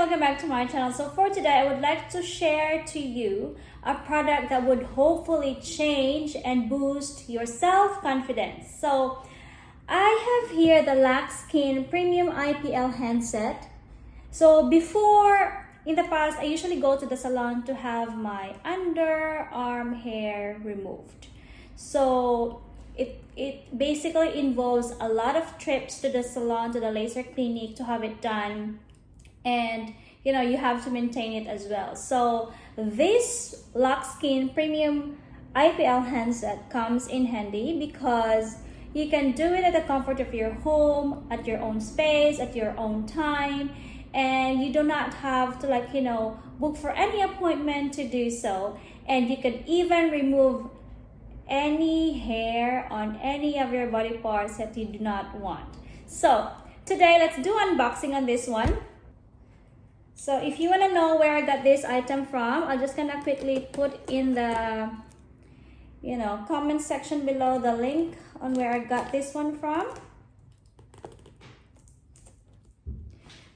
welcome back to my channel. So for today, I would like to share to you a product that would hopefully change and boost your self-confidence. So I have here the Laxkin Premium IPL handset. So before, in the past, I usually go to the salon to have my underarm hair removed. So it basically involves a lot of trips to the salon, to the laser clinic to have it done, and you know, you have to maintain it as well. So this Laxkin Premium IPL handset comes in handy because you can do it at the comfort of your home, at your own space, at your own time, and you do not have to book for any appointment to do so. And you can even remove any hair on any of your body parts that you do not want. So today, let's do unboxing on this one. So if you want to know where I got this item from, I'm just gonna quickly put in the comment section below the link on where I got this one from.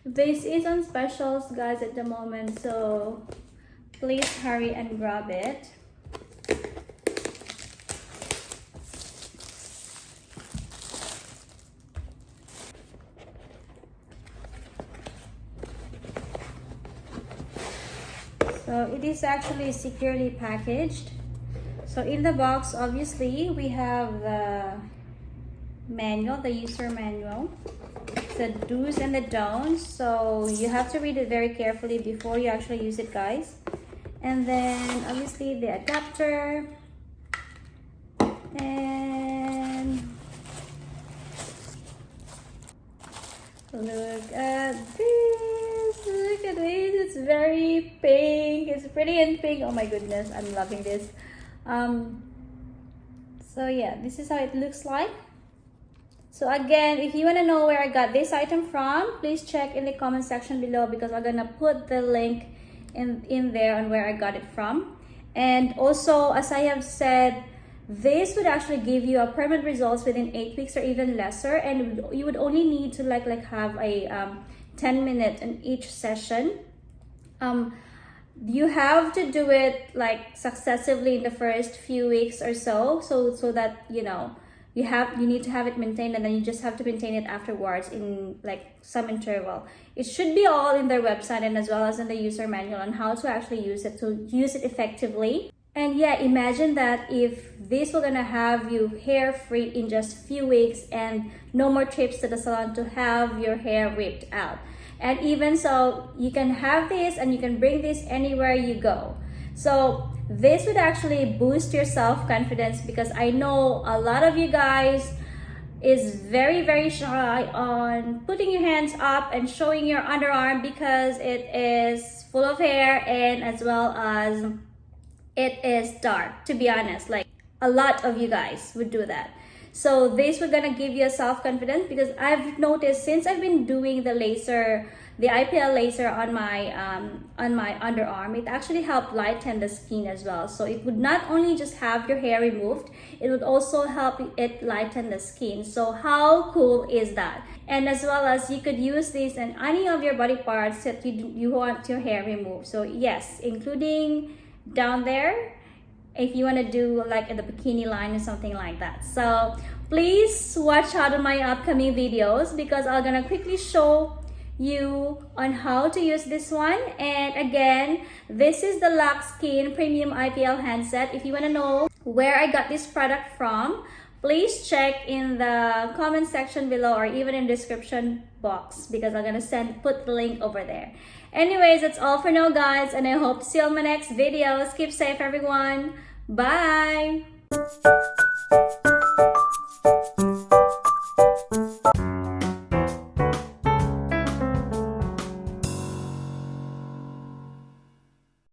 This is on specials, guys, at the moment, so please hurry and grab it. So it is actually securely packaged. So in the box, obviously, we have the manual, the user manual, the do's and the don'ts. So you have to read it very carefully before you actually use it, guys. And then obviously the adapter. And look at this, look at this, it's very pink, it's pretty and pink. Oh my goodness, I'm loving this. So yeah, this is how it looks like. So again, if you want to know where I got this item from, please check in the comment section below because I'm gonna put the link in there on where I got it from. And also, as I have said, this would actually give you a permanent results within 8 weeks or even lesser, and you would only need to have a 10-minute in each session. You have to do it successively in the first few weeks or so that you need to have it maintained, and then you just have to maintain it afterwards in some interval. It should be all in their website and as well as in the user manual on how to actually use it effectively. And yeah, imagine that if this were gonna have you hair free in just a few weeks and no more trips to the salon to have your hair ripped out. And even so, you can have this and you can bring this anywhere you go. So this would actually boost your self-confidence because I know a lot of you guys is very, very shy on putting your hands up and showing your underarm because it is full of hair and as well as it is dark, to be honest. A lot of you guys would do that. So this we're gonna give you a self-confidence because I've noticed since I've been doing the laser, the IPL laser on my underarm, it actually helped lighten the skin as well. So it would not only just have your hair removed, it would also help it lighten the skin. So how cool is that? And as well as you could use this in any of your body parts that you want your hair removed. So yes, including down there, if you want to do in the bikini line or something like that. So please watch out on my upcoming videos because I'm gonna quickly show you on how to use this one. And again, this is the Laxkin Premium IPL handset. If you want to know where I got this product from, please check in the comment section below or even in the description box because I'm gonna put the link over there. Anyways, that's all for now, guys, and I hope to see you on my next videos. Keep safe, everyone. Bye.